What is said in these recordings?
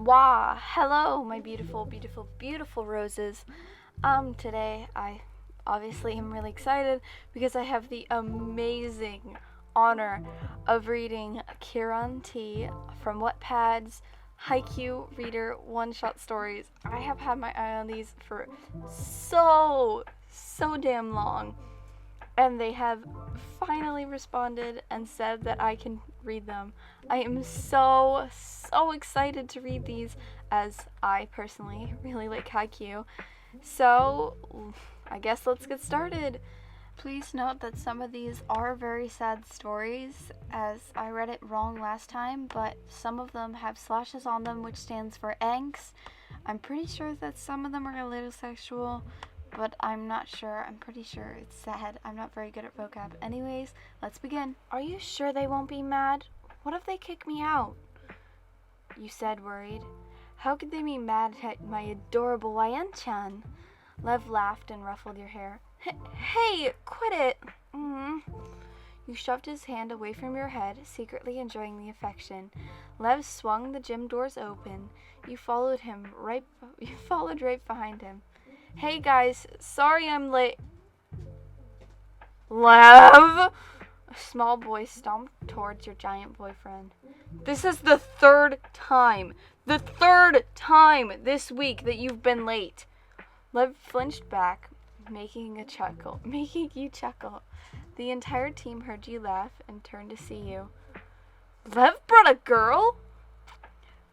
Wah! Hello, my beautiful, beautiful, beautiful roses. Today I obviously am really excited because I have the amazing honor of reading Kiran T from Wattpad's Haikyuu Reader one-shot stories. I have had my eye on these for so damn long, and they have finally responded and said that I can read them. I am so excited to read these, as I personally really like Haikyuu. So, I guess let's get started. Please note that some of these are very sad stories, as I read it wrong last time, but some of them have slashes on them, which stands for angst. I'm pretty sure that some of them are a little sexual, but I'm not sure. I'm pretty sure it's sad. I'm not very good at vocab. Anyways, let's begin. Are you sure they won't be mad? What if they kick me out? You said, worried. How could they be mad at my adorable Wayan-chan? Lev laughed and ruffled your hair. Hey, quit it! You shoved his hand away from your head, secretly enjoying the affection. Lev swung the gym doors open. You followed right behind him. Hey guys, sorry I'm late. Lev! A small boy stomped towards your giant boyfriend. This is the third time this week that you've been late. Lev flinched back, making you chuckle. The entire team heard you laugh and turned to see you. Lev brought a girl?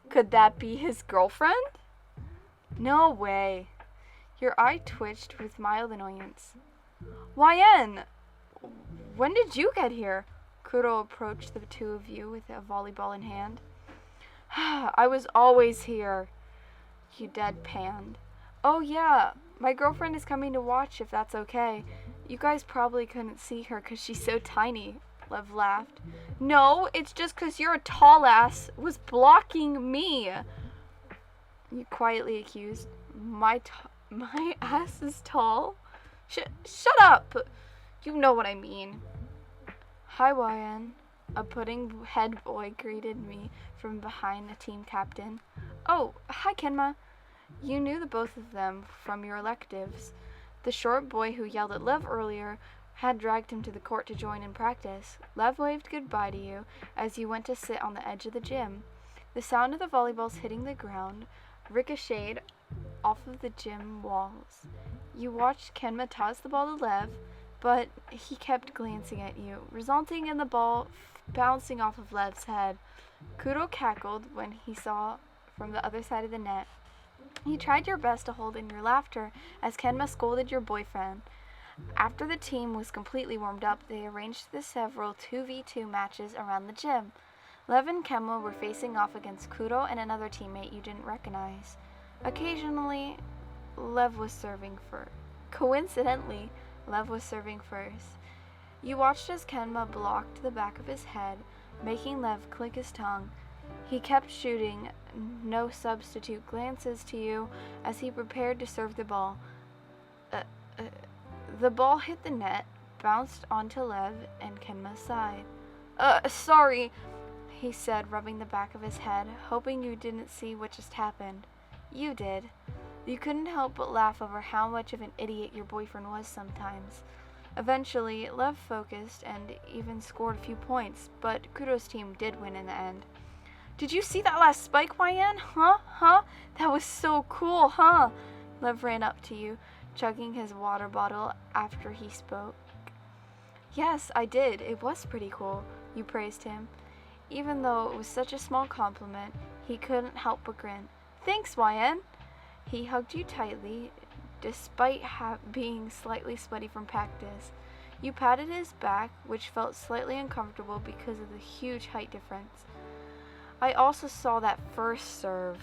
Could that be his girlfriend? No way. Your eye twitched with mild annoyance. YN, when did you get here? Kuro approached the two of you with a volleyball in hand. I was always here. You deadpanned. Oh yeah, my girlfriend is coming to watch if that's okay. You guys probably couldn't see her because she's so tiny. Lev laughed. No, it's just because you're a tall ass was blocking me. You quietly accused. My ass is tall? Shut up! You know what I mean. Hi, YN. A pudding head boy greeted me from behind the team captain. Oh, hi, Kenma. You knew the both of them from your electives. The short boy who yelled at Lev earlier had dragged him to the court to join in practice. Lev waved goodbye to you as you went to sit on the edge of the gym. The sound of the volleyballs hitting the ground ricocheted off of the gym walls. You watched Kenma toss the ball to Lev, but he kept glancing at you, resulting in the ball bouncing off of Lev's head. Kuro cackled when he saw from the other side of the net. You tried your best to hold in your laughter as Kenma scolded your boyfriend. After the team was completely warmed up, they arranged the several 2v2 matches around the gym. Lev and Kenma were facing off against Kuro and another teammate you didn't recognize. Occasionally, Lev was serving first. Coincidentally, Lev was serving first. You watched as Kenma blocked the back of his head, making Lev click his tongue. He kept shooting no substitute glances to you as he prepared to serve the ball. The ball hit the net, bounced onto Lev and Kenma's side. Sorry, he said, rubbing the back of his head, hoping you didn't see what just happened. You did. You couldn't help but laugh over how much of an idiot your boyfriend was sometimes. Eventually, Lev focused and even scored a few points, but Kuro's team did win in the end. Did you see that last spike, YN? Huh? That was so cool, huh? Lev ran up to you, chugging his water bottle after he spoke. Yes, I did. It was pretty cool. You praised him. Even though it was such a small compliment, he couldn't help but grin. Thanks, YN. He hugged you tightly, despite being slightly sweaty from practice. You patted his back, which felt slightly uncomfortable because of the huge height difference. I also saw that first serve.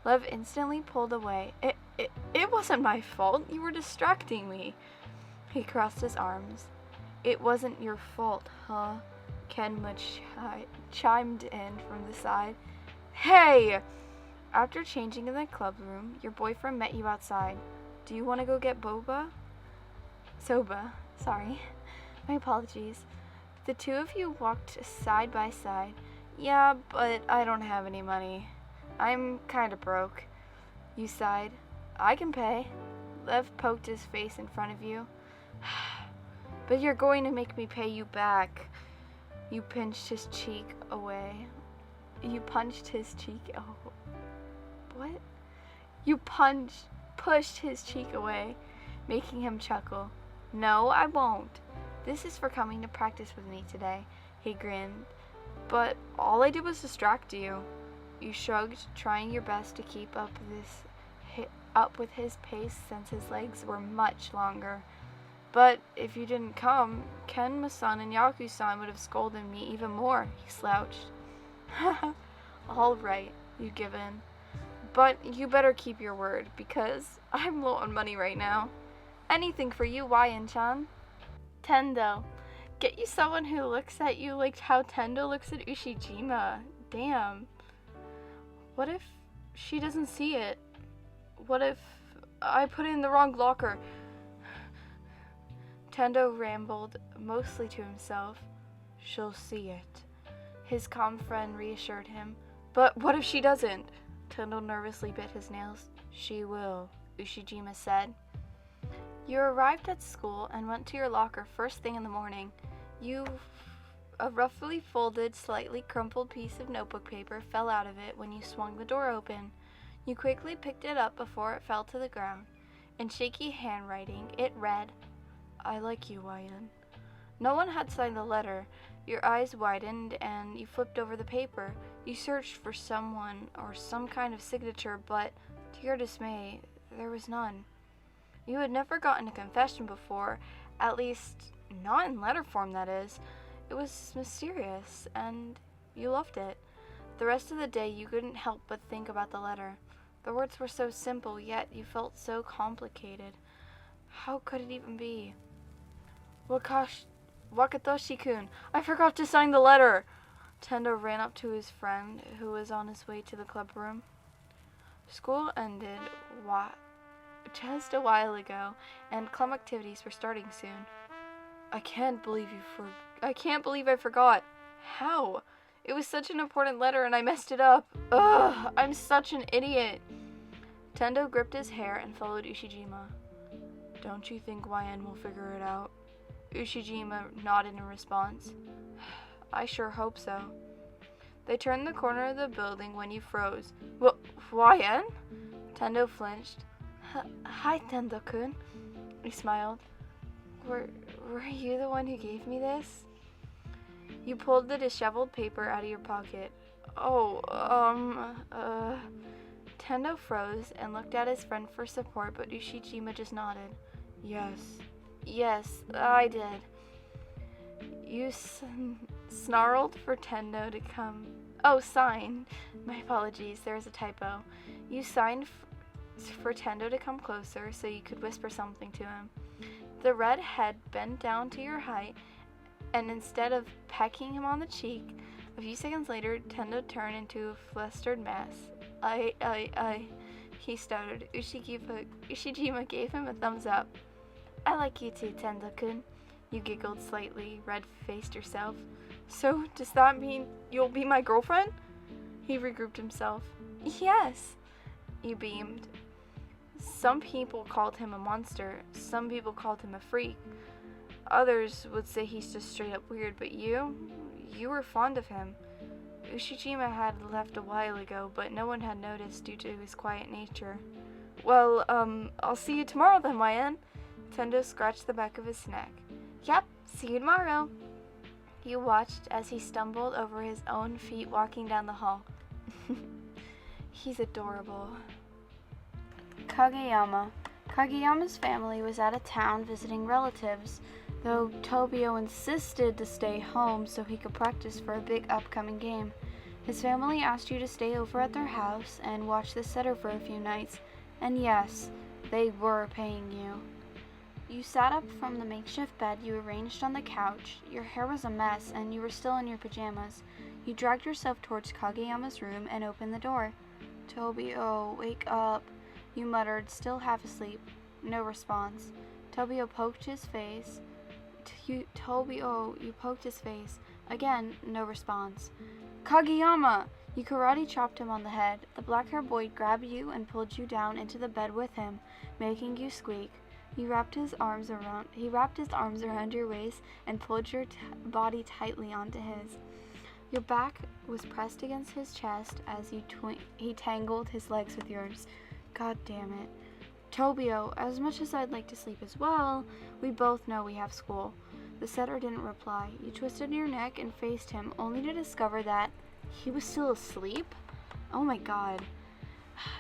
Lev instantly pulled away. It wasn't my fault. You were distracting me. He crossed his arms. It wasn't your fault, huh? Kenma chimed in from the side. Hey! After changing in the club room, your boyfriend met you outside. Do you want to go get Soba, sorry. My apologies. The two of you walked side by side. Yeah, but I don't have any money. I'm kinda broke. You sighed. I can pay. Lev poked his face in front of you. But you're going to make me pay you back. You pinched his cheek away. You punched his cheek. Oh. What? You pushed his cheek away, making him chuckle. No, I won't. This is for coming to practice with me today. He grinned. But all I did was distract you. You shrugged, trying your best to keep up with his pace since his legs were much longer. But if you didn't come, Ken-san and Yaku-san would have scolded me even more, he slouched. All right, you give in. But you better keep your word, because I'm low on money right now. Anything for you, Wyan-chan. Tendo. Get you someone who looks at you like how Tendo looks at Ushijima. Damn. What if she doesn't see it? What if I put it in the wrong locker? Tendo rambled, mostly to himself. She'll see it. His calm friend reassured him. But what if she doesn't? Tendo nervously bit his nails. She will, Ushijima said. You arrived at school and went to your locker first thing in the morning. A roughly folded, slightly crumpled piece of notebook paper fell out of it when you swung the door open. You quickly picked it up before it fell to the ground. In shaky handwriting, it read, I like you, Wyan. No one had signed the letter. Your eyes widened and you flipped over the paper. You searched for someone or some kind of signature, but to your dismay, there was none. You had never gotten a confession before, at least not in letter form, that is. It was mysterious, and you loved it. The rest of the day you couldn't help but think about the letter. The words were so simple, yet you felt so complicated. How could it even be? Wakatoshi-kun, I forgot to sign the letter! Tendo ran up to his friend, who was on his way to the club room. School ended just a while ago, and club activities were starting soon. I can't believe I forgot. How? It was such an important letter and I messed it up. Ugh, I'm such an idiot. Tendo gripped his hair and followed Ushijima. Don't you think Wyan will figure it out? Ushijima nodded in response. I sure hope so. They turned the corner of the building when you froze. Wyan? Tendo flinched. Hi, Tendo-kun. He smiled. Were you the one who gave me this? You pulled the disheveled paper out of your pocket. Tendo froze and looked at his friend for support, but Ushijima just nodded. Yes, I did. You snarled for Tendo to come. Sign. My apologies, there was a typo. You signed for Tendo to come closer so you could whisper something to him. The red head bent down to your height, and instead of pecking him on the cheek, a few seconds later, Tendo turned into a flustered mess. He stuttered. Ushijima gave him a thumbs up. I like you too, Tendo-kun. You giggled slightly, red-faced yourself. So, does that mean you'll be my girlfriend? He regrouped himself. Yes. You beamed. Some people called him a monster. Some people called him a freak. Others would say he's just straight up weird, but you were fond of him. Ushijima had left a while ago, but no one had noticed due to his quiet nature. Well, I'll see you tomorrow then, Wyan. Tendo scratched the back of his neck. Yep, see you tomorrow. You watched as he stumbled over his own feet walking down the hall. He's adorable. Kageyama. Kageyama's family was out of town visiting relatives, though Tobio insisted to stay home so he could practice for a big upcoming game. His family asked you to stay over at their house and watch the setter for a few nights, and yes, they were paying you. You sat up from the makeshift bed you arranged on the couch. Your hair was a mess, and you were still in your pajamas. You dragged yourself towards Kageyama's room and opened the door. Tobio, wake up, you muttered, still half asleep. No response. Tobio poked his face. You poked his face. Again, no response. Kageyama! You karate chopped him on the head. The black-haired boy grabbed you and pulled you down into the bed with him, making you squeak. He wrapped his arms around your waist and pulled your body tightly onto his. Your back was pressed against his chest as he tangled his legs with yours. God damn it. Tobio, as much as I'd like to sleep as well, we both know we have school. The setter didn't reply. You twisted your neck and faced him, only to discover that he was still asleep? Oh my god.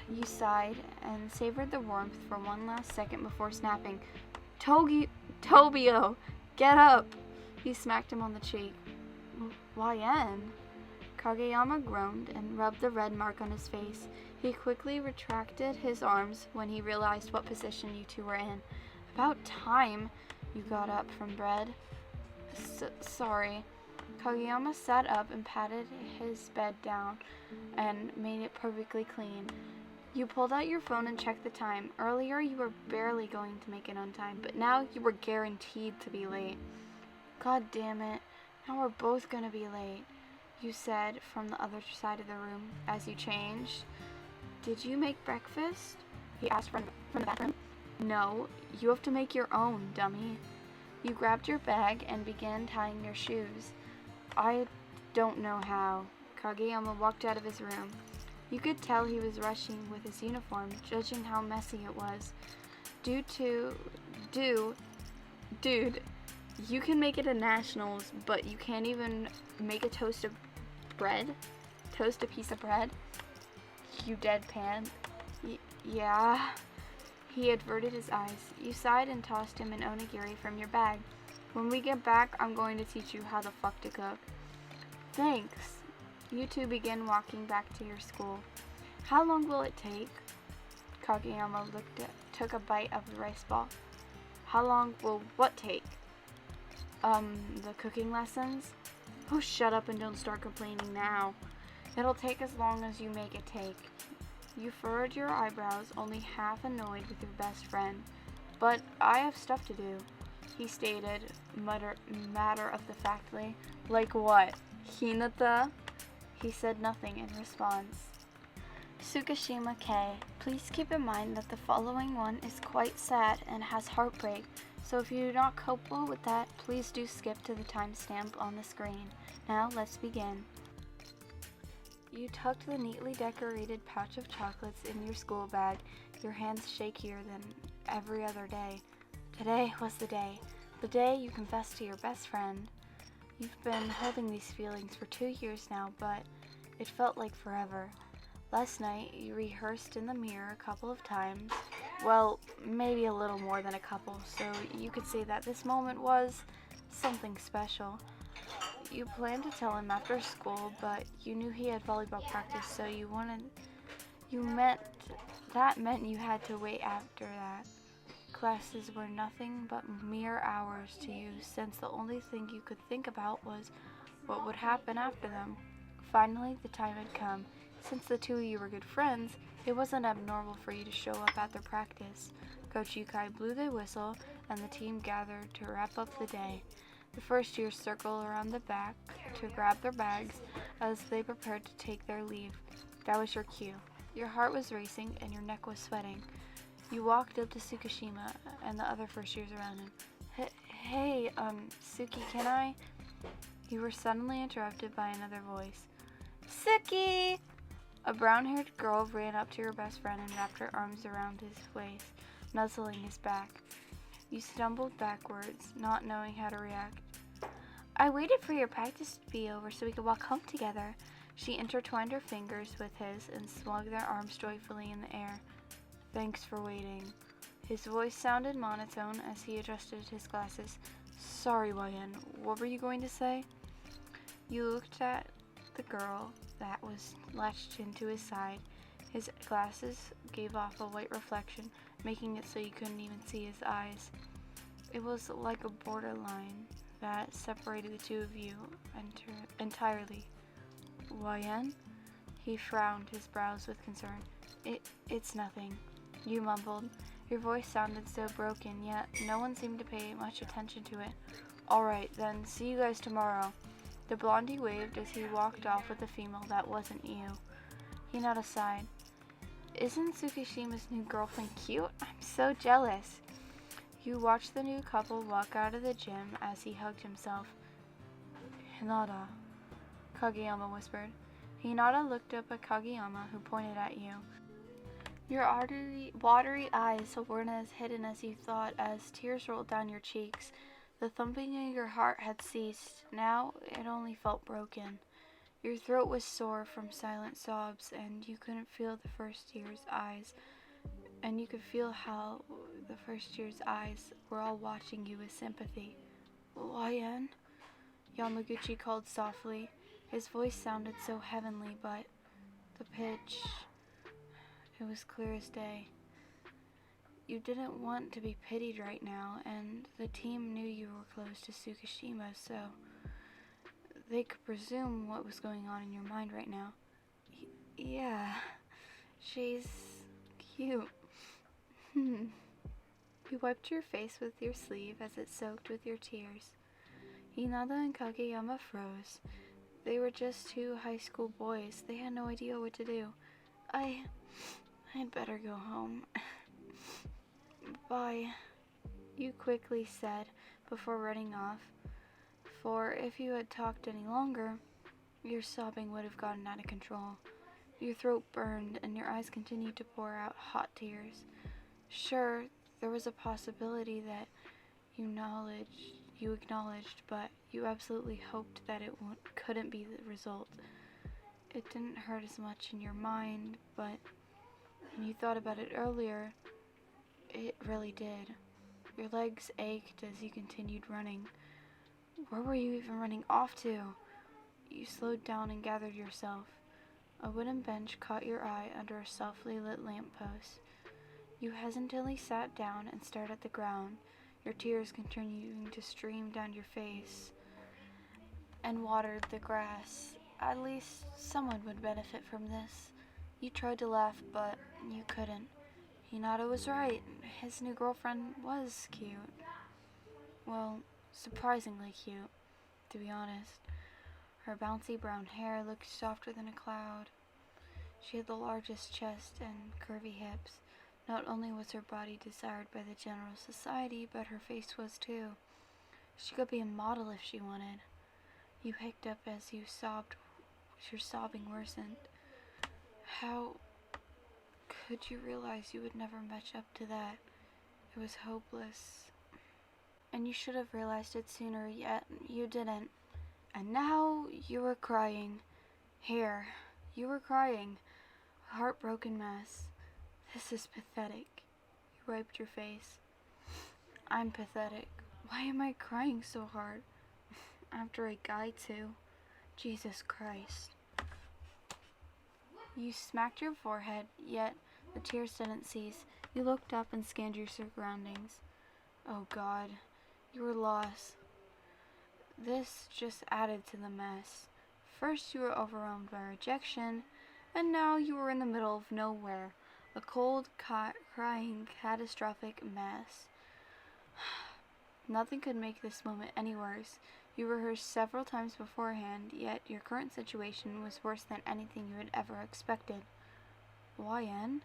You sighed and savored the warmth for one last second before snapping. Tobio, get up! You smacked him on the cheek. YN? Kageyama groaned and rubbed the red mark on his face. He quickly retracted his arms when he realized what position you two were in. About time you got up from bed. Sorry. Kageyama sat up and patted his bed down and made it perfectly clean. You pulled out your phone and checked the time. Earlier you were barely going to make it on time, but now you were guaranteed to be late. God damn it. Now we're both gonna be late, you said from the other side of the room as you changed. Did you make breakfast? He asked from the bathroom. No, you have to make your own, dummy. You grabbed your bag and began tying your shoes. I don't know how. Kageyama walked out of his room. You could tell he was rushing with his uniform, judging how messy it was. Dude, you can make it a nationals, but you can't even make a toast a piece of bread? You deadpan. Yeah. He averted his eyes. You sighed and tossed him an onigiri from your bag. When we get back, I'm going to teach you how the fuck to cook. Thanks. You two began walking back to your school. How long will it take? Kageyama took a bite of the rice ball. How long will what take? The cooking lessons? Oh, shut up and don't start complaining now. It'll take as long as you make it take. You furrowed your eyebrows, only half annoyed with your best friend. But I have stuff to do, he stated, matter-of-the-factly. Like what? Hinata? He said nothing in response. Tsukishima K. Please keep in mind that the following one is quite sad and has heartbreak, so if you do not cope well with that, please do skip to the timestamp on the screen. Now let's begin. You tucked the neatly decorated pouch of chocolates in your school bag, your hands shakier than every other day. Today was the day you confessed to your best friend. You've been holding these feelings for 2 years now, but it felt like forever. Last night, you rehearsed in the mirror a couple of times. Well, maybe a little more than a couple, so you could say that this moment was something special. You planned to tell him after school, but you knew he had volleyball practice, so that meant you had to wait after that. Classes were nothing but mere hours to you, since the only thing you could think about was what would happen after them. Finally, the time had come. Since the two of you were good friends, it wasn't abnormal for you to show up at their practice. Coach Yukai blew the whistle, and the team gathered to wrap up the day. The first years circled around the back to grab their bags as they prepared to take their leave. That was your cue. Your heart was racing and your neck was sweating. You walked up to Tsukishima and the other first years around him. Hey, Suki, can I? You were suddenly interrupted by another voice. Suki! A brown-haired girl ran up to your best friend and wrapped her arms around his waist, nuzzling his back. You stumbled backwards, not knowing how to react. I waited for your practice to be over so we could walk home together. She intertwined her fingers with his and swung their arms joyfully in the air. Thanks for waiting. His voice sounded monotone as he adjusted his glasses. Sorry, YN. What were you going to say? You looked at the girl that was latched into his side. His glasses gave off a white reflection, making it so you couldn't even see his eyes. It was like a borderline that separated the two of you entirely. YN? He frowned his brows with concern. It's nothing, you mumbled. Your voice sounded so broken, yet no one seemed to pay much attention to it. Alright, then, see you guys tomorrow. The blondie waved as he walked off with a female that wasn't you. Hinata sighed. Isn't Tsukishima's new girlfriend cute? I'm so jealous. You watched the new couple walk out of the gym as he hugged himself. Hinata, Kageyama whispered. Hinata looked up at Kageyama, who pointed at you. Your watery eyes weren't as hidden as you thought as tears rolled down your cheeks. The thumping in your heart had ceased. Now it only felt broken. Your throat was sore from silent sobs, and you couldn't feel the first year's eyes. And you could feel how the first year's eyes were all watching you with sympathy. YN? Yamaguchi called softly. His voice sounded so heavenly, but the pitch, it was clear as day. You didn't want to be pitied right now, and the team knew you were close to Tsukishima, so they could presume what was going on in your mind right now. Yeah, she's cute. You wiped your face with your sleeve as it soaked with your tears. Hinata and Kageyama froze. They were just two high school boys. They had no idea what to do. I'd better go home. Bye, you quickly said before running off, for if you had talked any longer, your sobbing would have gotten out of control. Your throat burned and your eyes continued to pour out hot tears. Sure, there was a possibility that you acknowledged, but you absolutely hoped that it couldn't be the result. It didn't hurt as much in your mind, but when you thought about it earlier, it really did. Your legs ached as you continued running. Where were you even running off to? You slowed down and gathered yourself. A wooden bench caught your eye under a softly lit lamppost. You hesitantly sat down and stared at the ground, your tears continuing to stream down your face, and watered the grass. At least someone would benefit from this. You tried to laugh, but you couldn't. Hinata was right. His new girlfriend was cute. Well, surprisingly cute, to be honest. Her bouncy brown hair looked softer than a cloud. She had the largest chest and curvy hips. Not only was her body desired by the general society, but her face was too. She could be a model if she wanted. You hiccuped up as you sobbed. Your sobbing worsened. How could you realize you would never match up to that? It was hopeless. And you should have realized it sooner, yet you didn't. And now you were crying. Here, you were crying. A heartbroken mess. This is pathetic. You wiped your face. I'm pathetic. Why am I crying so hard? After a guy too? Jesus Christ. You smacked your forehead, yet the tears didn't cease. You looked up and scanned your surroundings. Oh God, you were lost. This just added to the mess. First you were overwhelmed by rejection, and now you were in the middle of nowhere. A cold, crying, catastrophic mess. Nothing could make this moment any worse. You rehearsed several times beforehand, yet your current situation was worse than anything you had ever expected. YN?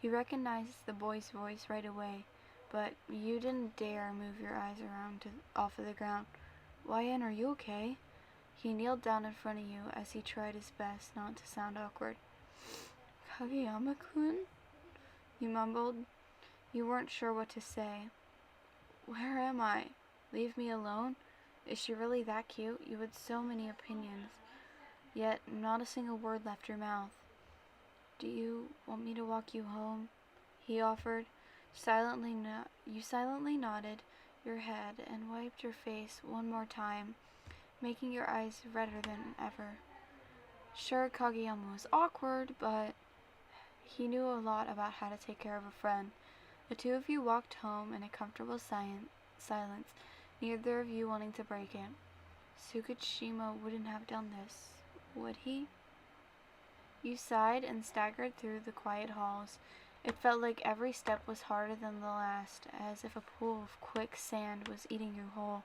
You recognized the boy's voice right away, but you didn't dare move your eyes around off of the ground. YN, are you okay? He kneeled down in front of you as he tried his best not to sound awkward. Kageyama-kun? You mumbled. You weren't sure what to say. Where am I? Leave me alone? Is she really that cute? You had so many opinions, yet not a single word left your mouth. Do you want me to walk you home? He offered. You silently nodded your head and wiped your face one more time, making your eyes redder than ever. Sure, Kageyama was awkward, but he knew a lot about how to take care of a friend. The two of you walked home in a comfortable silence, neither of you wanting to break it. Tsukishima wouldn't have done this, would he? You sighed and staggered through the quiet halls. It felt like every step was harder than the last, as if a pool of quicksand was eating you whole.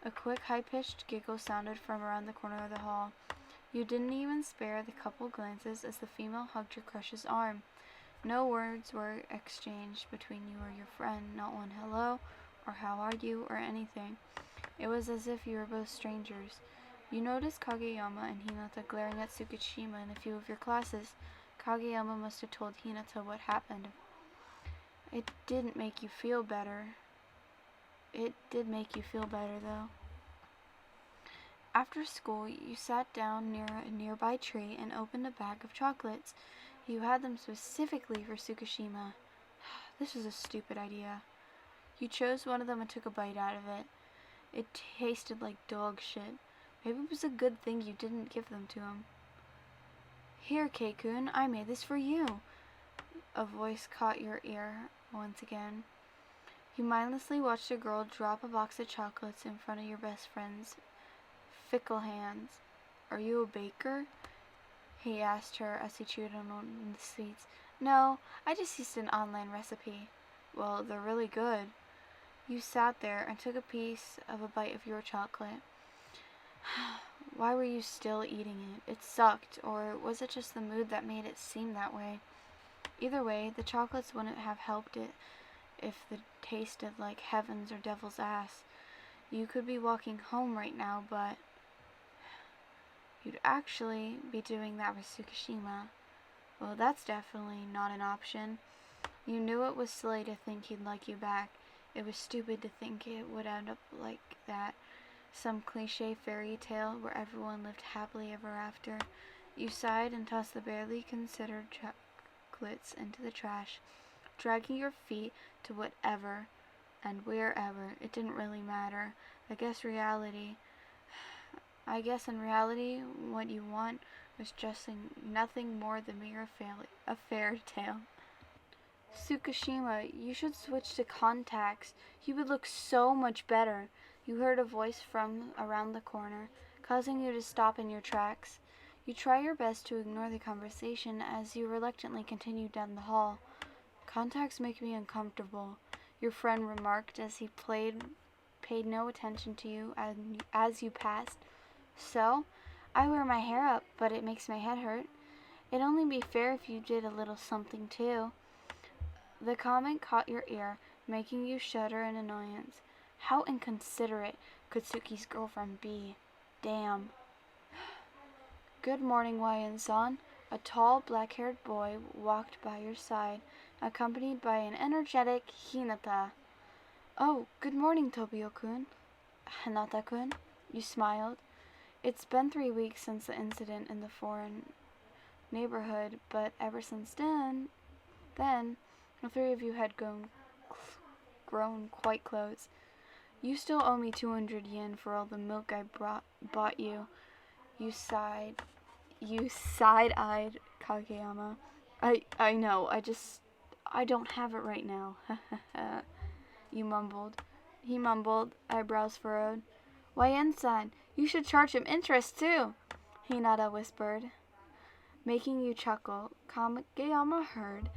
A quick, high-pitched giggle sounded from around the corner of the hall. You didn't even spare the couple glances as the female hugged your crush's arm. No words were exchanged between you or your friend, not one hello, or how are you, or anything. It was as if you were both strangers. You noticed Kageyama and Hinata glaring at Tsukishima in a few of your classes. Kageyama must have told Hinata what happened. It didn't make you feel better. It did make you feel better, though. After school, you sat down near a nearby tree and opened a bag of chocolates. You had them specifically for Tsukishima. This was a stupid idea. You chose one of them and took a bite out of it. It tasted like dog shit. Maybe it was a good thing you didn't give them to him. Here, Kei-kun, I made this for you. A voice caught your ear once again. You mindlessly watched a girl drop a box of chocolates in front of your best friend's fickle hands. Are you a baker? He asked her as he chewed on the sweets. No, I just used an online recipe. Well, they're really good. You sat there and took a piece of a bite of your chocolate. Why were you still eating it? It sucked, or was it just the mood that made it seem that way? Either way, the chocolates wouldn't have helped it if they tasted like heaven's or devil's ass. You could be walking home right now, but you'd actually be doing that with Tsukishima. Well, that's definitely not an option. You knew it was silly to think he'd like you back. It was stupid to think it would end up like that. Some cliche fairy tale where everyone lived happily ever after. You sighed and tossed the barely considered chocolates into the trash, dragging your feet to whatever and wherever. It didn't really matter. I guess in reality, what you want was just nothing more than a fairy tale. Tsukishima, you should switch to contacts. You would look so much better. You heard a voice from around the corner, causing you to stop in your tracks. You try your best to ignore the conversation as you reluctantly continue down the hall. Contacts make me uncomfortable, your friend remarked as he paid no attention to you as you passed. So, I wear my hair up, but it makes my head hurt. It'd only be fair if you did a little something too. The comment caught your ear, making you shudder in annoyance. How inconsiderate could Suki's girlfriend be? Damn. Good morning, Wayan-san. A tall, black-haired boy walked by your side, accompanied by an energetic Hinata. Oh, good morning, Tobio-kun. Hinata-kun, you smiled. It's been 3 weeks since the incident in the foreign neighborhood, but ever since then, the three of you had grown quite close. You still owe me 200 yen for all the milk I bought you. You side-eyed Kageyama. I know, I don't have it right now. You mumbled. He mumbled, eyebrows furrowed. Wayen-san, you should charge him interest too, Hinata whispered, making you chuckle. Kageyama heard,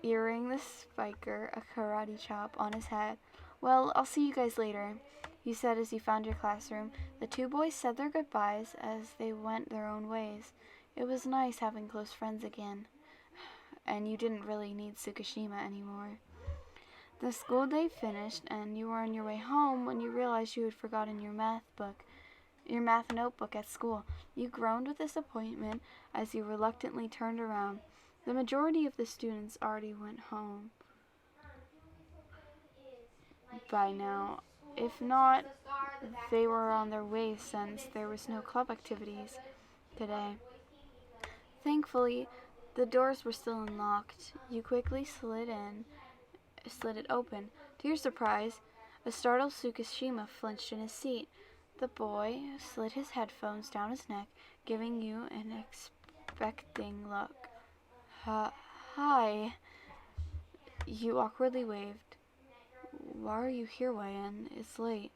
earring the spiker a karate chop on his head. Well, I'll see you guys later, you said as you found your classroom. The two boys said their goodbyes as they went their own ways. It was nice having close friends again. And you didn't really need Tsukishima anymore. The school day finished, and you were on your way home when you realized you had forgotten your math notebook at school. You groaned with disappointment as you reluctantly turned around. The majority of the students already went home by now. If not, they were on their way since there was no club activities today. Thankfully, the doors were still unlocked. You quickly slid it open. To your surprise, a startled Tsukishima flinched in his seat. The boy slid his headphones down his neck, giving you an expecting look. Hi. You awkwardly waved. Why are you here, Wayan? It's late.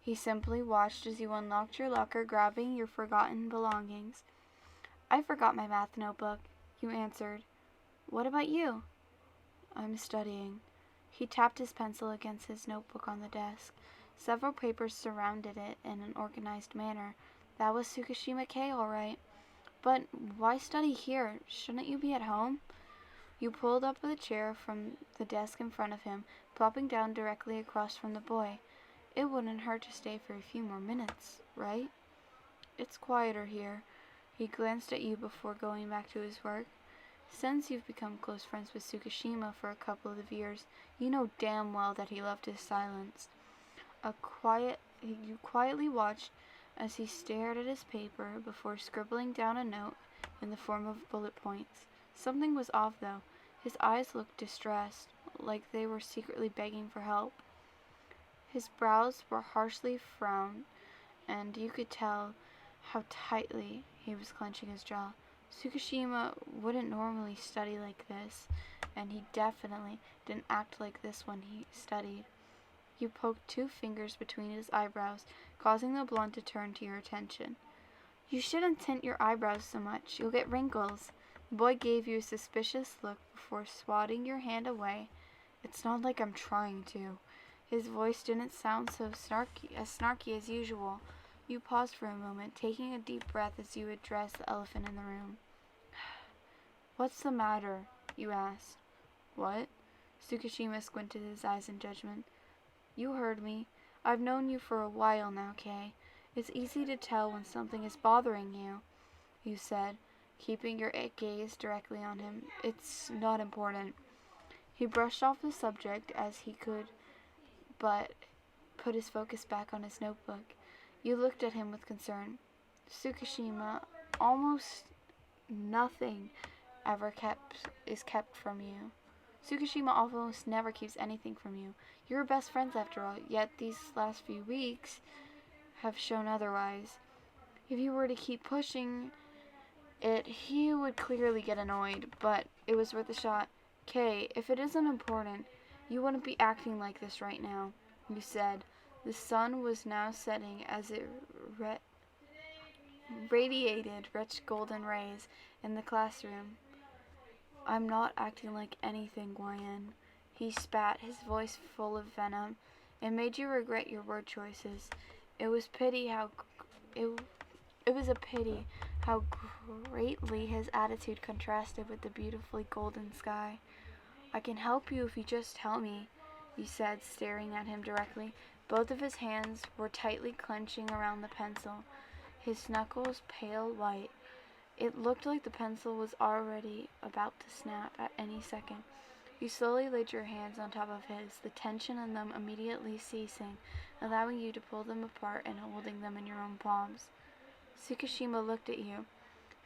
He simply watched as you unlocked your locker, grabbing your forgotten belongings. I forgot my math notebook, you answered. What about you? I'm studying. He tapped his pencil against his notebook on the desk. Several papers surrounded it in an organized manner. That was Tsukishima K, all right. But why study here? Shouldn't you be at home? You pulled up with a chair from the desk in front of him, plopping down directly across from the boy. It wouldn't hurt to stay for a few more minutes, right? It's quieter here. He glanced at you before going back to his work. Since you've become close friends with Tsukishima for a couple of years, you know damn well that he loved his silence. You quietly watched as he stared at his paper before scribbling down a note in the form of bullet points. Something was off, though. His eyes looked distressed, like they were secretly begging for help. His brows were harshly frowned, and you could tell how tightly he was clenching his jaw. Tsukishima wouldn't normally study like this, and he definitely didn't act like this when he studied. You poked 2 fingers between his eyebrows, causing the blonde to turn to your attention. You shouldn't tint your eyebrows so much. You'll get wrinkles. The boy gave you a suspicious look before swatting your hand away. It's not like I'm trying to. His voice didn't sound so snarky as usual. You paused for a moment, taking a deep breath as you addressed the elephant in the room. What's the matter? You asked. What? Tsukishima squinted his eyes in judgment. You heard me. I've known you for a while now, Kay. It's easy to tell when something is bothering you, you said, keeping your gaze directly on him. It's not important. He brushed off the subject as he could, but put his focus back on his notebook. You looked at him with concern. Tsukishima, almost nothing is kept from you. Tsukishima almost never keeps anything from you. You're best friends after all, yet these last few weeks have shown otherwise. If you were to keep pushing it, he would clearly get annoyed, but it was worth a shot. Kay, if it isn't important, you wouldn't be acting like this right now, you said. The sun was now setting as it radiated rich golden rays in the classroom. I'm not acting like anything, YN. He spat, his voice full of venom. It made you regret your word choices. It was a pity how greatly his attitude contrasted with the beautifully golden sky. I can help you if you just tell me, you said, staring at him directly. Both of his hands were tightly clenching around the pencil, his knuckles pale white. It looked like the pencil was already about to snap at any second. You slowly laid your hands on top of his, the tension in them immediately ceasing, allowing you to pull them apart and holding them in your own palms. Tsukishima looked at you,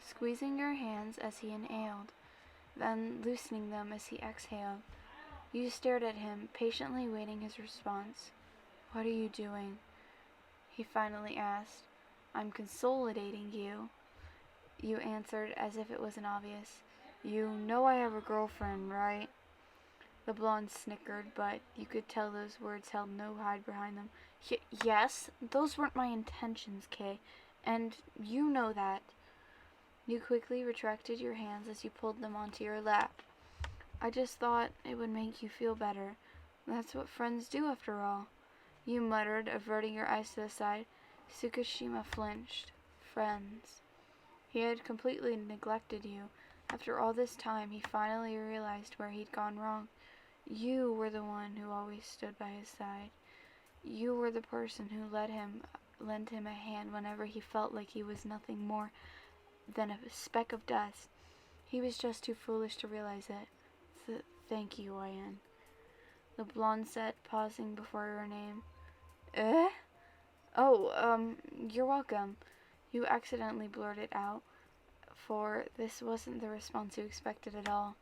squeezing your hands as he inhaled, then loosening them as he exhaled. You stared at him, patiently waiting his response. What are you doing? He finally asked. I'm consolidating you. You answered as if it wasn't obvious. You know I have a girlfriend, right? The blonde snickered, but you could tell those words held no hide behind them. Yes, those weren't my intentions, Kay, and you know that. You quickly retracted your hands as you pulled them onto your lap. I just thought it would make you feel better. That's what friends do, after all. You muttered, averting your eyes to the side. Tsukishima flinched. Friends. He had completely neglected you. After all this time, he finally realized where he'd gone wrong. You were the one who always stood by his side. You were the person who lent him a hand whenever he felt like he was nothing more than a speck of dust. He was just too foolish to realize it. Thank you, YN. The blonde said, pausing before her name. Eh? Oh, you're welcome. You accidentally blurted out, for this wasn't the response you expected at all.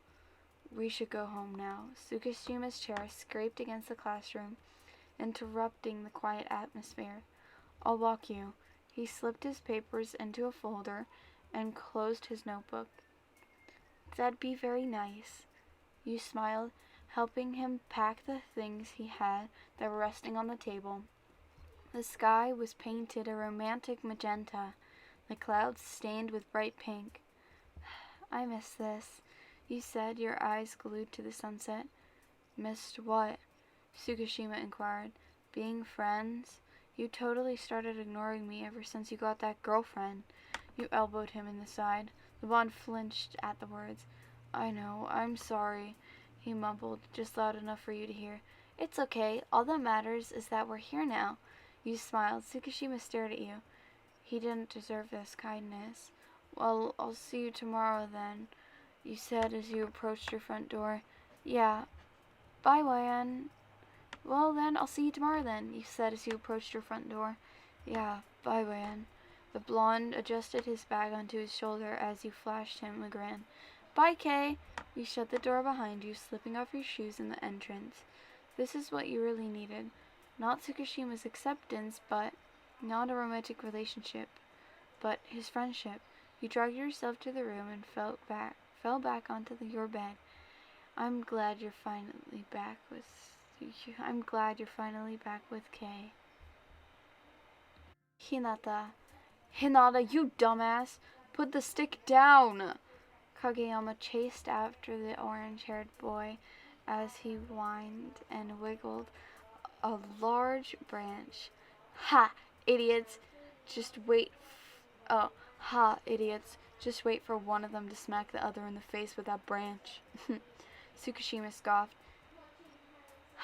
We should go home now. Tsukishima's chair scraped against the classroom, interrupting the quiet atmosphere. I'll walk you. He slipped his papers into a folder and closed his notebook. That'd be very nice. You smiled, helping him pack the things he had that were resting on the table. The sky was painted a romantic magenta, the clouds stained with bright pink. I miss this, you said, your eyes glued to the sunset. Missed what? Tsukishima inquired. Being friends? You totally started ignoring me ever since you got that girlfriend. You elbowed him in the side. The bond flinched at the words. I know, I'm sorry, he mumbled, just loud enough for you to hear. It's okay. All that matters is that we're here now. You smiled. Tsukishima stared at you. He didn't deserve this kindness. Well, I'll see you tomorrow then, you said as you approached your front door. Yeah. Bye, Wan. Well then, I'll see you tomorrow then, you said as you approached your front door. Yeah, bye, Wan. The blonde adjusted his bag onto his shoulder as you flashed him a grin. Bye, Kay. You shut the door behind you, slipping off your shoes in the entrance. This is what you really needed. Not Tsukishima's acceptance, but not a romantic relationship, but his friendship. You dragged yourself to the room and fell back onto your bed. I'm glad you're finally back with Kay. Hinata, you dumbass! Put the stick down! Kageyama chased after the orange-haired boy as he whined and wiggled a large branch. Ha, idiots! Just wait. Idiots! Just wait for one of them to smack the other in the face with that branch. Tsukishima scoffed.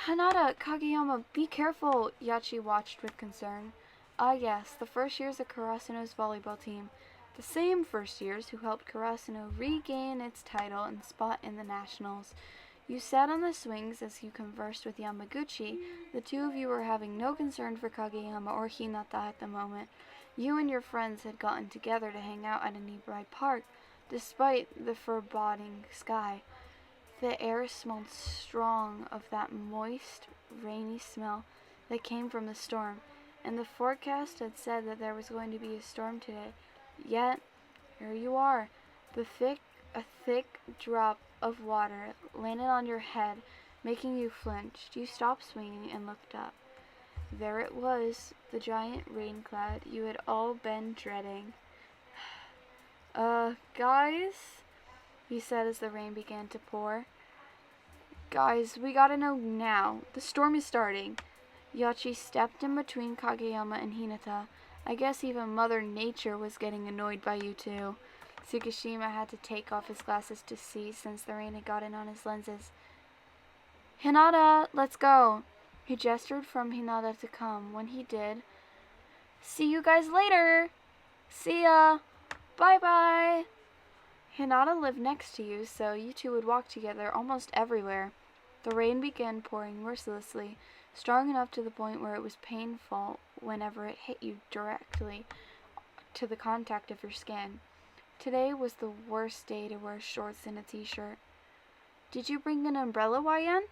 Hanada, Kageyama, be careful! Yachi watched with concern. Ah yes, the first years of Karasuno's volleyball team. The same first years who helped Karasuno regain its title and spot in the nationals. You sat on the swings as you conversed with Yamaguchi. The two of you were having no concern for Kageyama or Hinata at the moment. You and your friends had gotten together to hang out at a nearby park, despite the foreboding sky. The air smelled strong of that moist, rainy smell that came from the storm, and the forecast had said that there was going to be a storm today. Yet, here you are. A thick drop of water landed on your head, making you flinch. You stopped swinging and looked up. There it was, the giant rain cloud you had all been dreading. Guys, he said as the rain began to pour. Guys, we gotta know now. The storm is starting. Yachi stepped in between Kageyama and Hinata. I guess even Mother Nature was getting annoyed by you two. Tsukishima had to take off his glasses to see since the rain had gotten on his lenses. Hinata, let's go. He gestured from Hinata to come. When he did, see you guys later. See ya. Bye-bye. Hinata lived next to you, so you two would walk together almost everywhere. The rain began pouring mercilessly, strong enough to the point where it was painful whenever it hit you directly to the contact of your skin. Today was the worst day to wear shorts and a t-shirt. Did you bring an umbrella, YN?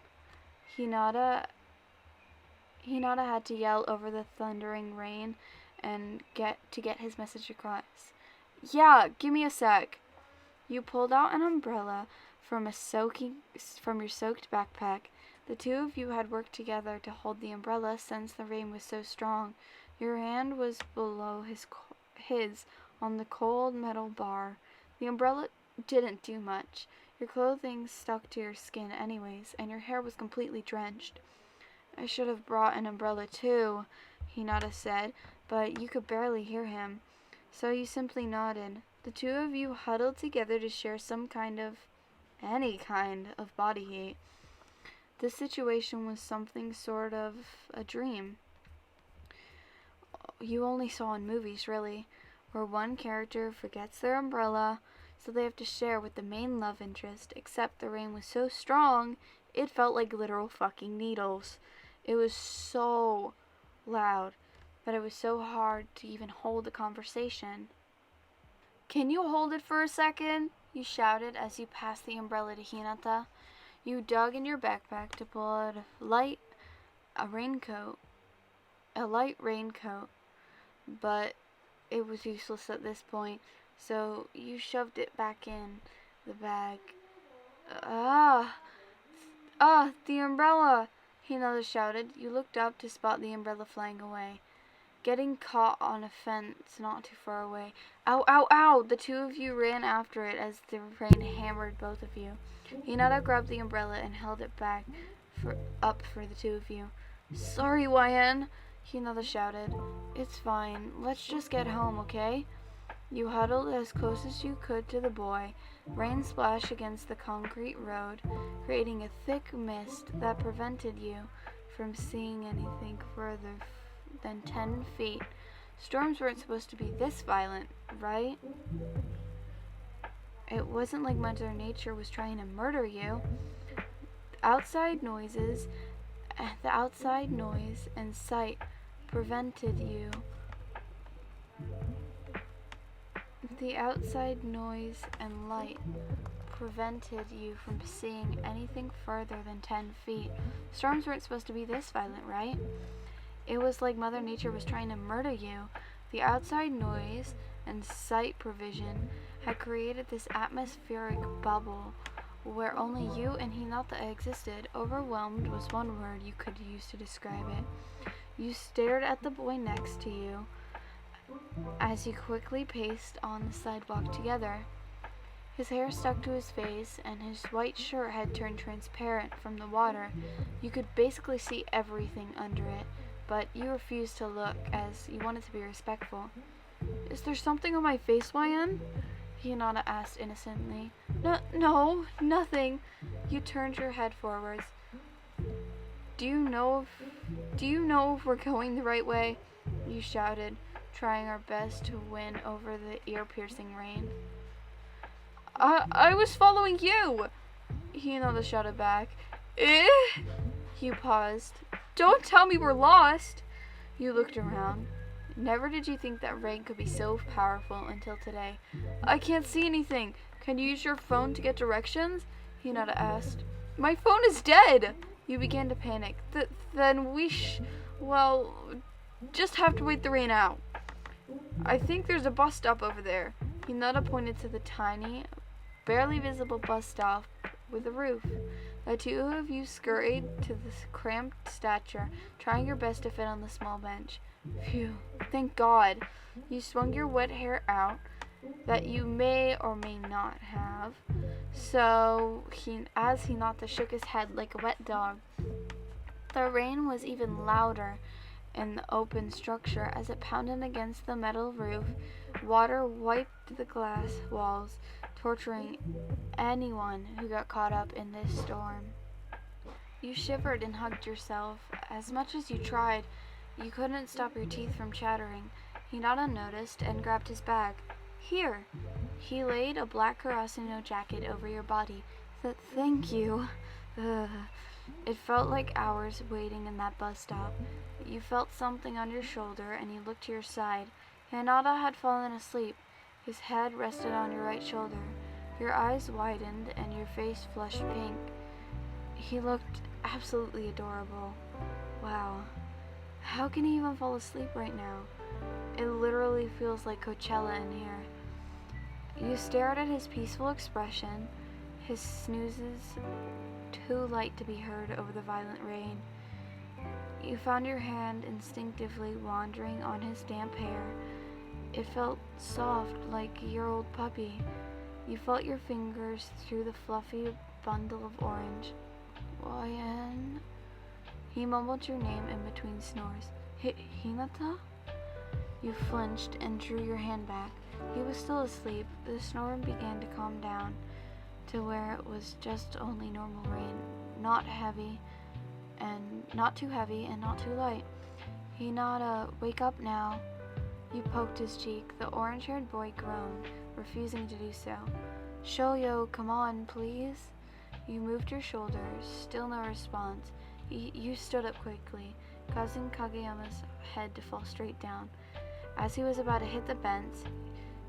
Hinata had to yell over the thundering rain and get his message across. Yeah, give me a sec. You pulled out an umbrella from your soaked backpack. The two of you had worked together to hold the umbrella since the rain was so strong. Your hand was below his on the cold metal bar. The umbrella didn't do much. Your clothing stuck to your skin anyways, and your hair was completely drenched. I should have brought an umbrella too, Hinata said, but you could barely hear him. So you simply nodded. The two of you huddled together to share any kind of body heat. This situation was something sort of a dream you only saw in movies, really, where one character forgets their umbrella, so they have to share with the main love interest, except the rain was so strong, it felt like literal fucking needles. It was so loud, but it was so hard to even hold a conversation. Can you hold it for a second? You shouted as you passed the umbrella to Hinata. You dug in your backpack to pull out a light raincoat, but it was useless at this point, so you shoved it back in the bag. The umbrella! Hinata shouted. You looked up to spot the umbrella flying away, getting caught on a fence not too far away. Ow, ow, ow! The two of you ran after it as the rain hammered both of you. Hinata grabbed the umbrella and held it back up for the two of you. Sorry, YN, Hinata shouted. It's fine. Let's just get home, okay? You huddled as close as you could to the boy. Rain splashed against the concrete road, creating a thick mist that prevented you from seeing anything further than 10 feet. Storms weren't supposed to be this violent, right? It wasn't like Mother Nature was trying to murder you. Outside noises, the outside noise and sight prevented you. The outside noise and light prevented you from seeing anything further than 10 feet. Storms weren't supposed to be this violent, right? It was like Mother Nature was trying to murder you. The outside noise and sight provision had created this atmospheric bubble where only you and Hinata existed. Overwhelmed was one word you could use to describe it. You stared at the boy next to you as you quickly paced on the sidewalk together. His hair stuck to his face, and his white shirt had turned transparent from the water. You could basically see everything under it, but you refused to look as you wanted to be respectful. Is there something on my face, YN? Hinata asked innocently. No, nothing. You turned your head forwards. Do you know if we're going the right way? You shouted, trying our best to win over the ear-piercing rain. I was following you, Hinata shouted back. Eh? You paused. Don't tell me we're lost. You looked around. Never did you think that rain could be so powerful until today. I can't see anything. Can you use your phone to get directions? Hinata asked. My phone is dead. You began to panic. Then we just have to wait the rain out. I think there's a bus stop over there. Hinata pointed to the tiny, barely visible bus stop with a roof. The two of you scurried to the cramped stature, trying your best to fit on the small bench. Phew, thank God. You swung your wet hair out that you may or may not have. So, as Hinata shook his head like a wet dog, the rain was even louder in the open structure as it pounded against the metal roof. Water wiped the glass walls, torturing anyone who got caught up in this storm. You shivered and hugged yourself. As much as you tried, you couldn't stop your teeth from chattering. Hinata noticed and grabbed his bag. Here. He laid a black Karasuno jacket over your body. Thank you. Ugh. It felt like hours waiting in that bus stop. You felt something on your shoulder and you looked to your side. Hinata had fallen asleep. His head rested on your right shoulder. Your eyes widened and your face flushed pink. He looked absolutely adorable. Wow. How can he even fall asleep right now? It literally feels like Coachella in here. You stared at his peaceful expression, his snoozes too light to be heard over the violent rain. You found your hand instinctively wandering on his damp hair. It felt soft like a year-old puppy. You felt your fingers through the fluffy bundle of orange. YN? He mumbled your name in between snores. Hinata? You flinched and drew your hand back. He was still asleep. The snoring began to calm down to where it was just only normal rain, not heavy and not too heavy and not too light. Hinata, wake up now. You poked his cheek. The orange-haired boy groaned, refusing to do so. Shoyo, come on, please. You moved your shoulders, still no response. You stood up quickly, causing Kageyama's head to fall straight down. As he was about to hit the bench,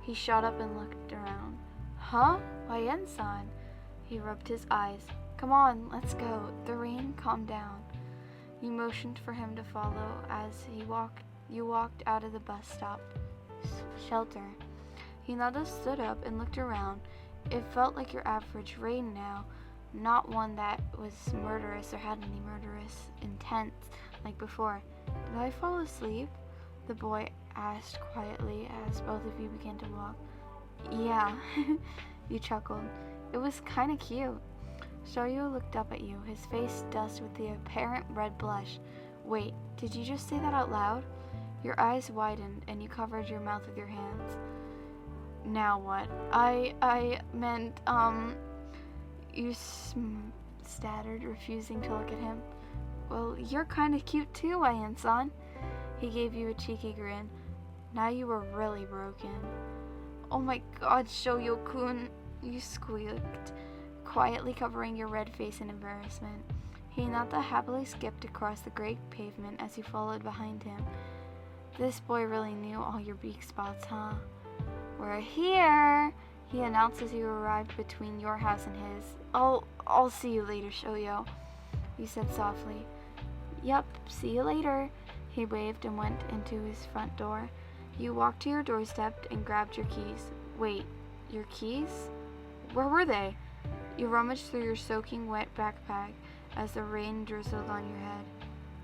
he shot up and looked around. Huh? YN-san? He rubbed his eyes. Come on, let's go. The rain calmed down. You motioned for him to follow as you walked out of the bus stop shelter. Hinata stood up and looked around. It felt like your average rain now, not one that was murderous or had any murderous intent like before. Did I fall asleep? The boy asked quietly as both of you began to walk. Yeah, you chuckled. It was kind of cute. Shoyo looked up at you, his face dust with the apparent red blush. Wait, did you just say that out loud? Your eyes widened and you covered your mouth with your hands. Now what? I meant, you stuttered, refusing to look at him. Well, you're kinda cute too, Ayan-san. He gave you a cheeky grin. Now you were really broken. Oh my god, Shoyo-kun, you squeaked, quietly covering your red face in embarrassment. Hinata happily skipped across the gray pavement as you followed behind him. This boy really knew all your weak spots, huh? We're here, he announced as you arrived between your house and his. I'll see you later, Shoyo, you said softly. Yep, see you later. He waved and went into his front door. You walked to your doorstep and grabbed your keys. Wait, your keys? Where were they? You rummaged through your soaking wet backpack as the rain drizzled on your head.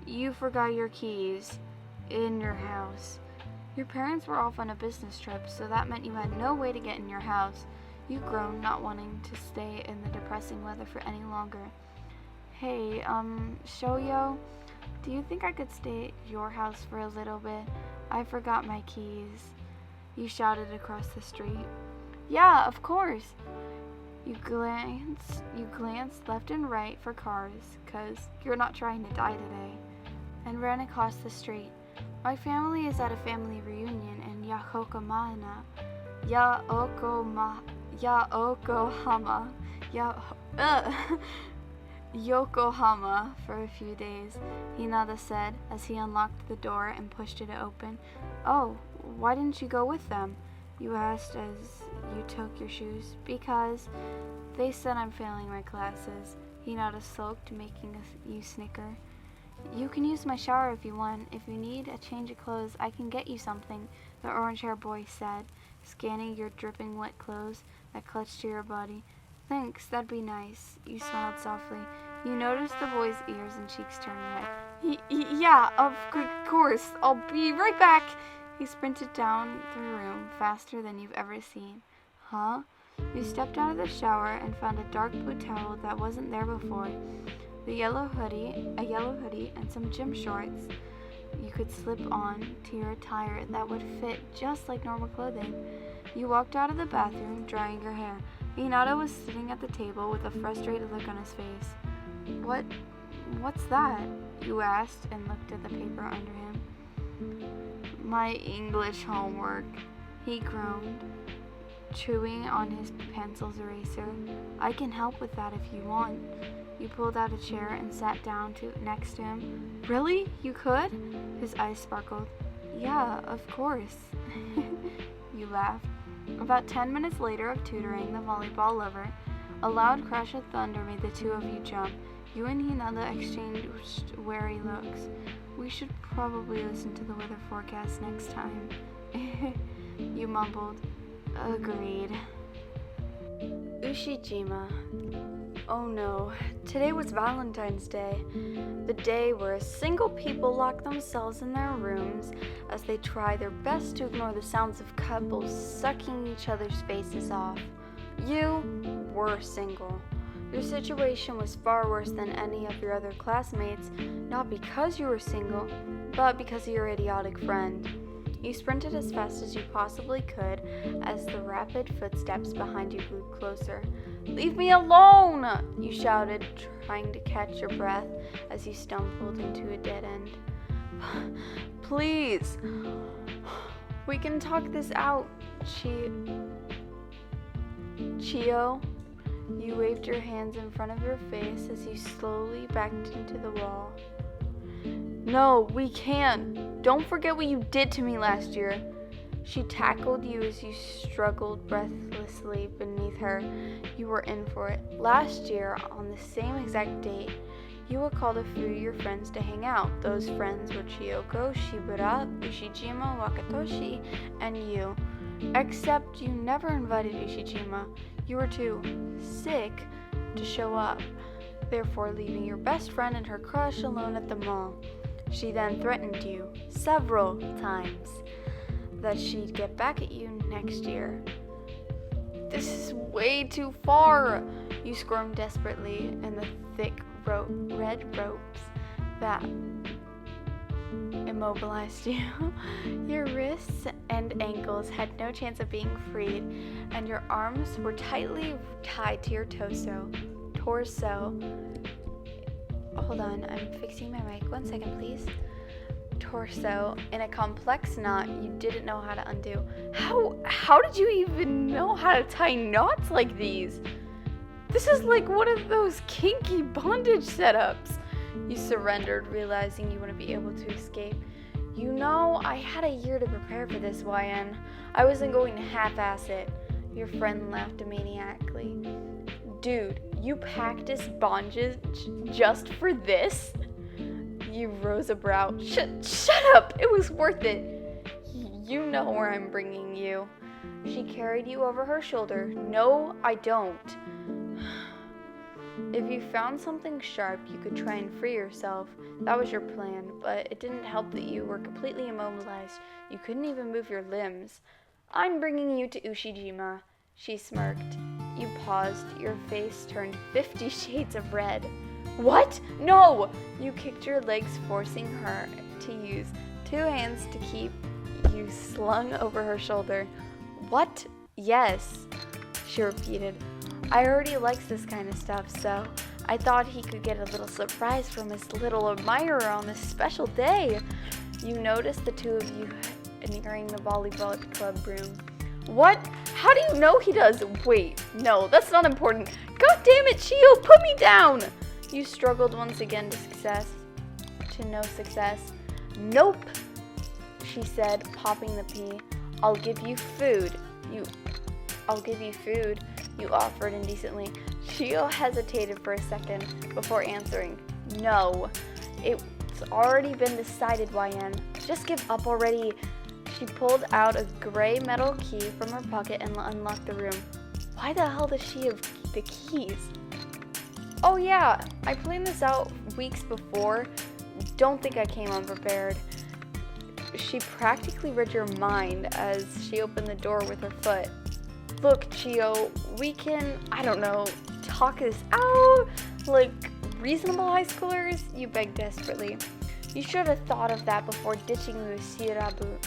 You forgot your keys in your house. Your parents were off on a business trip, so that meant you had no way to get in your house. You groaned, not wanting to stay in the depressing weather for any longer. Hey, Shoyo, do you think I could stay at your house for a little bit? I forgot my keys. You shouted across the street. Yeah, of course. You glanced left and right for cars, 'cause you're not trying to die today, and ran across the street. My family is at a family reunion in Yokohama for a few days, Hinata said as he unlocked the door and pushed it open. Oh, why didn't you go with them? You asked as you took your shoes. Because they said I'm failing my classes. Hinata sulked, making you snicker. You can use my shower if you want. If you need a change of clothes, I can get you something, the orange-haired boy said, scanning your dripping wet clothes that clutched to your body. Thanks, that'd be nice. You smiled softly. You noticed the boy's ears and cheeks turn red. Yeah, of course. I'll be right back. He sprinted down the room faster than you've ever seen. Huh? You stepped out of the shower and found a dark blue towel that wasn't there before. A yellow hoodie, and some gym shorts you could slip on to your attire that would fit just like normal clothing. You walked out of the bathroom, drying your hair. Hinata was sitting at the table with a frustrated look on his face. What's that? You asked and looked at the paper under him. My English homework, he groaned, chewing on his pencil's eraser. I can help with that if you want. You pulled out a chair and sat down next to him. Really? You could? His eyes sparkled. Yeah, of course. You laughed. About 10 minutes later of tutoring the volleyball lover, a loud crash of thunder made the two of you jump. You and Hinata exchanged wary looks. We should probably listen to the weather forecast next time. You mumbled. Agreed. Ushijima. Oh no, today was Valentine's Day, the day where single people lock themselves in their rooms as they try their best to ignore the sounds of couples sucking each other's faces off. You were single. Your situation was far worse than any of your other classmates, not because you were single, but because of your idiotic friend. You sprinted as fast as you possibly could as the rapid footsteps behind you grew closer. Leave me alone! You shouted, trying to catch your breath as you stumbled into a dead end. Please! We can talk this out, Chio. You waved your hands in front of your face as you slowly backed into the wall. No, we can't. Don't forget what you did to me last year. She tackled you as you struggled breathlessly beneath her. You were in for it. Last year, on the same exact date, you had called a few of your friends to hang out. Those friends were Chiyoko, Shibura, Ushijima, Wakatoshi, and you. Except you never invited Ushijima. You were too sick to show up, therefore leaving your best friend and her crush alone at the mall. She then threatened you several times that she'd get back at you next year. This is way too far, you squirmed desperately in the thick red ropes that immobilized you. Your wrists and ankles had no chance of being freed, and your arms were tightly tied to your torso. Hold on, I'm fixing my mic. 1 second, please. Torso in a complex knot you didn't know how to undo. How did you even know how to tie knots like these? This is like one of those kinky bondage setups. You surrendered, realizing you wouldn't be able to escape. You know, I had a year to prepare for this, YN. I wasn't going to half-ass it. Your friend laughed maniacally. Dude, you practiced bondage just for this? You rose a brow. Shut up! It was worth it. You know where I'm bringing you. She carried you over her shoulder. No, I don't. If you found something sharp, you could try and free yourself. That was your plan, but it didn't help that you were completely immobilized. You couldn't even move your limbs. I'm bringing you to Ushijima. She smirked. You paused. Your face turned 50 shades of red. What? No! You kicked your legs, forcing her to use 2 hands to keep you slung over her shoulder. What? Yes, she repeated. I already likes this kind of stuff, so I thought he could get a little surprise from his little admirer on this special day. You noticed the two of you nearing the volleyball club room. What? How do you know he does? Wait, no, that's not important. God damn it, Chio, put me down! You struggled once again to no success. Nope, she said, popping the pea. I'll give you food. You offered indecently. Chio hesitated for a second before answering. No, it's already been decided, YN. Just give up already. She pulled out a gray metal key from her pocket and unlocked the room. Why the hell does she have the keys? Oh yeah, I planned this out weeks before. Don't think I came unprepared. She practically read your mind as she opened the door with her foot. Look, Chio, we can, talk this out like reasonable high schoolers, you begged desperately. You should have thought of that before ditching the Shirabu.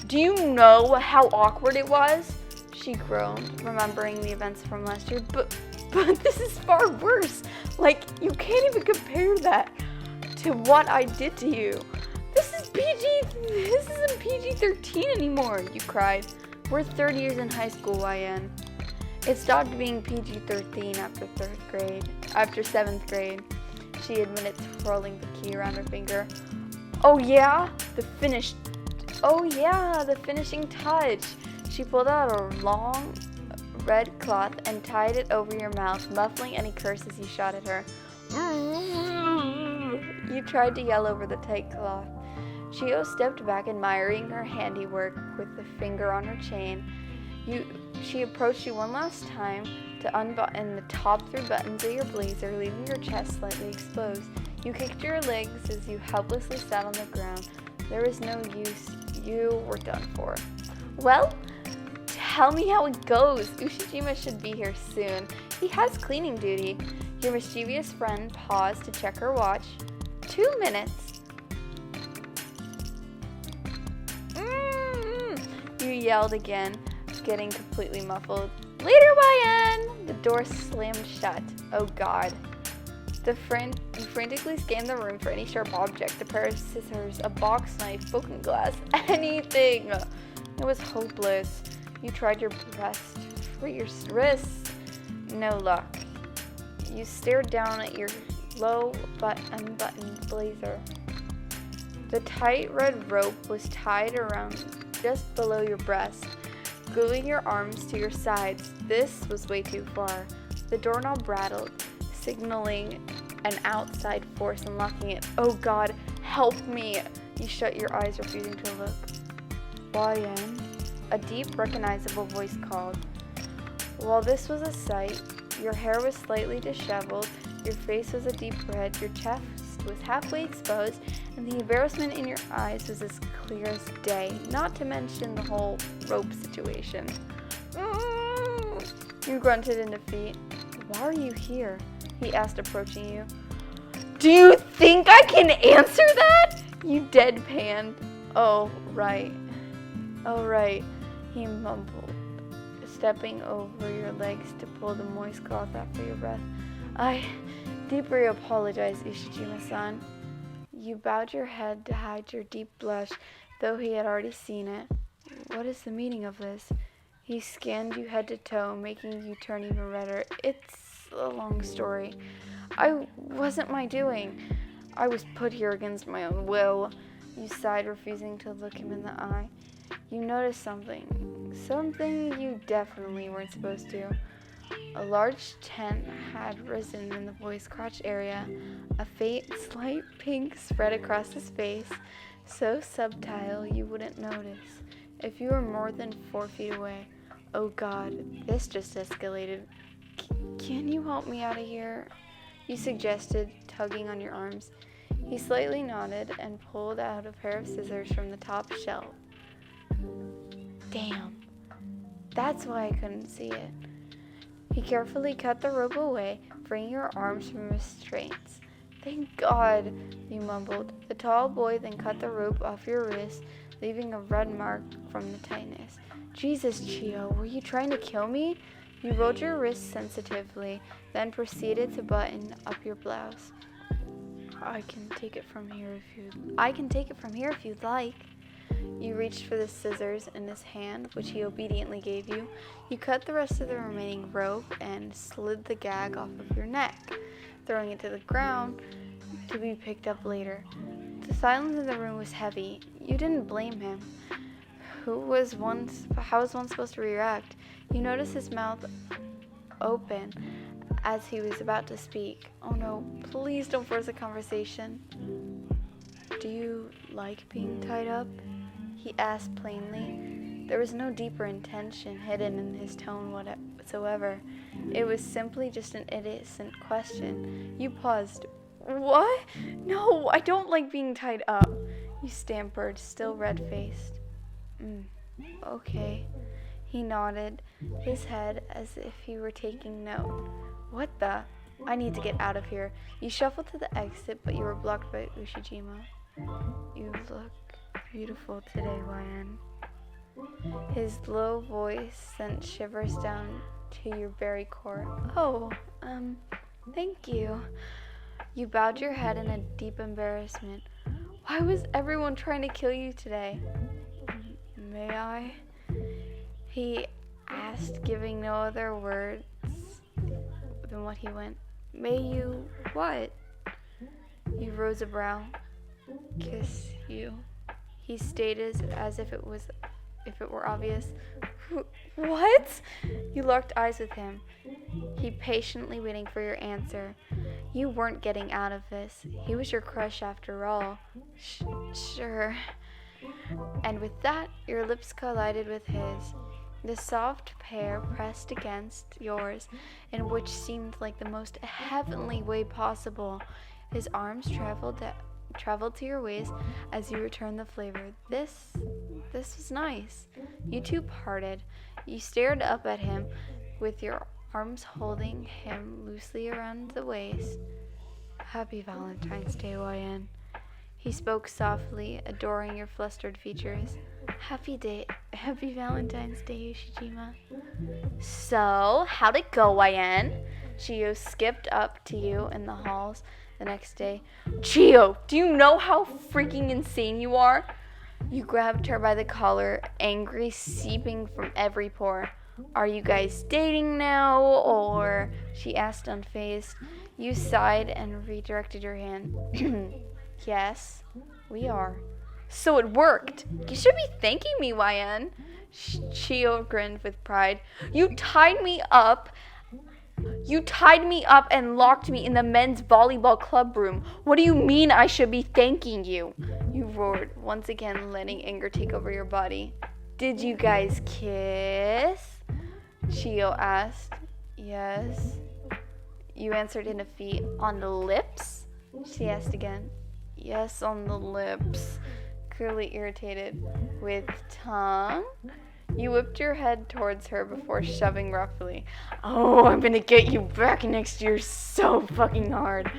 Do you know how awkward it was? She groaned, remembering the events from last year. But this is far worse. Like, you can't even compare that to what I did to you. This isn't PG-13 anymore, you cried. We're 3rd years in high school, YN. It stopped being PG-13 after 7th grade. She admitted, twirling the key around her finger. Oh yeah, the finishing touch. She pulled out a long red cloth and tied it over your mouth, muffling any curses you shot at her. You tried to yell over the tight cloth. Chio stepped back, admiring her handiwork with the finger on her chain. She approached you one last time to unbutton the top 3 buttons of your blazer, leaving your chest slightly exposed. You kicked your legs as you helplessly sat on the ground. There was no use. You were done for. Well, tell me how it goes. Ushijima should be here soon. He has cleaning duty. Your mischievous friend paused to check her watch. 2 minutes. You yelled again, getting completely muffled. Later, YN! The door slammed shut. Oh God. You frantically scanned the room for any sharp object, a pair of scissors, a box knife, broken glass, anything. It was hopeless. You tried your best for your wrists. No luck. You stared down at your low unbuttoned blazer. The tight red rope was tied around just below your breast, gluing your arms to your sides. This was way too far. The doorknob rattled, signaling an outside force unlocking it. Oh God, help me! You shut your eyes, refusing to look. YN? A deep, recognizable voice called. While this was a sight, your hair was slightly disheveled, your face was a deep red, your chest was halfway exposed, and the embarrassment in your eyes was as clear as day, not to mention the whole rope situation. You grunted in defeat. Why are you here? He asked, approaching you. Do you think I can answer that? You deadpanned. Oh, right, he mumbled, stepping over your legs to pull the moist cloth after your breath. I deeply apologize, Ishijima-san. You bowed your head to hide your deep blush, though he had already seen it. What is the meaning of this? He scanned you head to toe, making you turn even redder. It's a long story. I wasn't my doing. I was put here against my own will. You sighed, refusing to look him in the eye. You noticed something you definitely weren't supposed to. A large tent had risen in the boy's crotch area. A faint, slight pink spread across his face, so subtle you wouldn't notice if you were more than 4 feet away. Oh God, this just escalated. Can you help me out of here? You suggested, tugging on your arms. He slightly nodded and pulled out a pair of scissors from the top shelf. Damn, that's why I couldn't see it. He carefully cut the rope away, freeing your arms from restraints. Thank God, you mumbled. The tall boy then cut the rope off your wrist, leaving a red mark from the tightness. Jesus, Chio, were you trying to kill me? You rolled your wrist sensitively, then proceeded to button up your blouse. I can take it from here if you'd like. You reached for the scissors in his hand, which he obediently gave you. You cut the rest of the remaining rope and slid the gag off of your neck, throwing it to the ground to be picked up later. The silence in the room was heavy. You didn't blame him. How was one supposed to react? You noticed his mouth open as he was about to speak. Oh no, please don't force a conversation. Do you like being tied up? He asked plainly. There was no deeper intention hidden in his tone whatsoever. It was simply just an innocent question. You paused. What? No, I don't like being tied up. You stammered, still red-faced. Okay. He nodded his head as if he were taking note. What the? I need to get out of here. You shuffled to the exit, but you were blocked by Ushijima. You look beautiful today, YN. His low voice sent shivers down to your very core. Oh, thank you. You bowed your head in a deep embarrassment. Why was everyone trying to kill you today? May I? He asked, giving no other words than what he went. May you what? You rose a brow. Kiss you. He stated as if it were obvious. What? You locked eyes with him. He patiently waiting for your answer. You weren't getting out of this. He was your crush after all. Sure. And with that, your lips collided with his. The soft pair pressed against yours in which seemed like the most heavenly way possible. His arms traveled to your waist as you returned the flavor. This was nice. You two parted. You stared up at him with your arms holding him loosely around the waist. Happy Valentine's Day, YN. He spoke softly, adoring your flustered features. Happy Valentine's Day, Ushijima. So, how'd it go, YN? Chio skipped up to you in the halls the next day. Chio, do you know how freaking insane you are? You grabbed her by the collar, angry seeping from every pore. Are you guys dating now, or? She asked unfazed. You sighed and redirected your hand. Yes, we are. So it worked. You should be thanking me, YN. Chio grinned with pride. You tied me up and locked me in the men's volleyball club room. What do you mean I should be thanking you? You roared, once again letting anger take over your body. Did you guys kiss? Chio asked. Yes. You answered in a defeat. On the lips? She asked again. Yes, on the lips. Clearly irritated. With tongue? You whipped your head towards her before shoving roughly. Oh, I'm gonna get you back next year so fucking hard.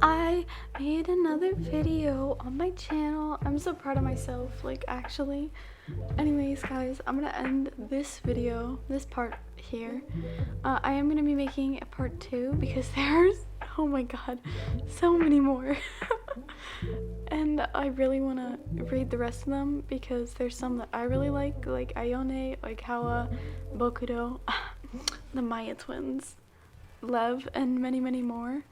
I made another video on my channel. I'm so proud of myself, like, actually. Anyways, guys, I'm gonna end this video, this part here. I am gonna be making a part 2 because there's, oh my god, so many more. And I really want to read the rest of them because there's some that I really like Ayone, like Hawa, Bokudo, the Maya twins, Lev, and many, many more.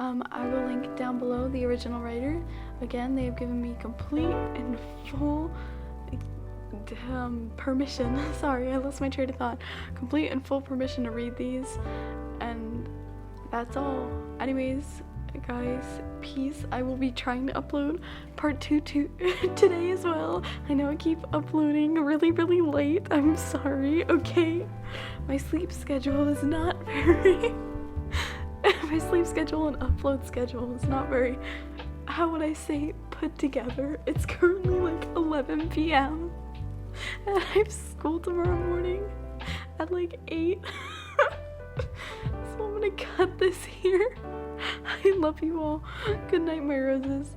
I will link down below the original writer. Again, they have given me complete and full permission. Sorry, I lost my train of thought. Complete and full permission to read these, and that's all. Anyways, guys, peace. I will be trying to upload part 2 today as well. I know I keep uploading really, really late. I'm sorry, okay? My sleep schedule is not very... my sleep schedule and upload schedule is not very, how would I say, put together. It's currently like 11 p.m. and I have school tomorrow morning at like 8. So I'm gonna cut this here. I love you all. Good night, my roses.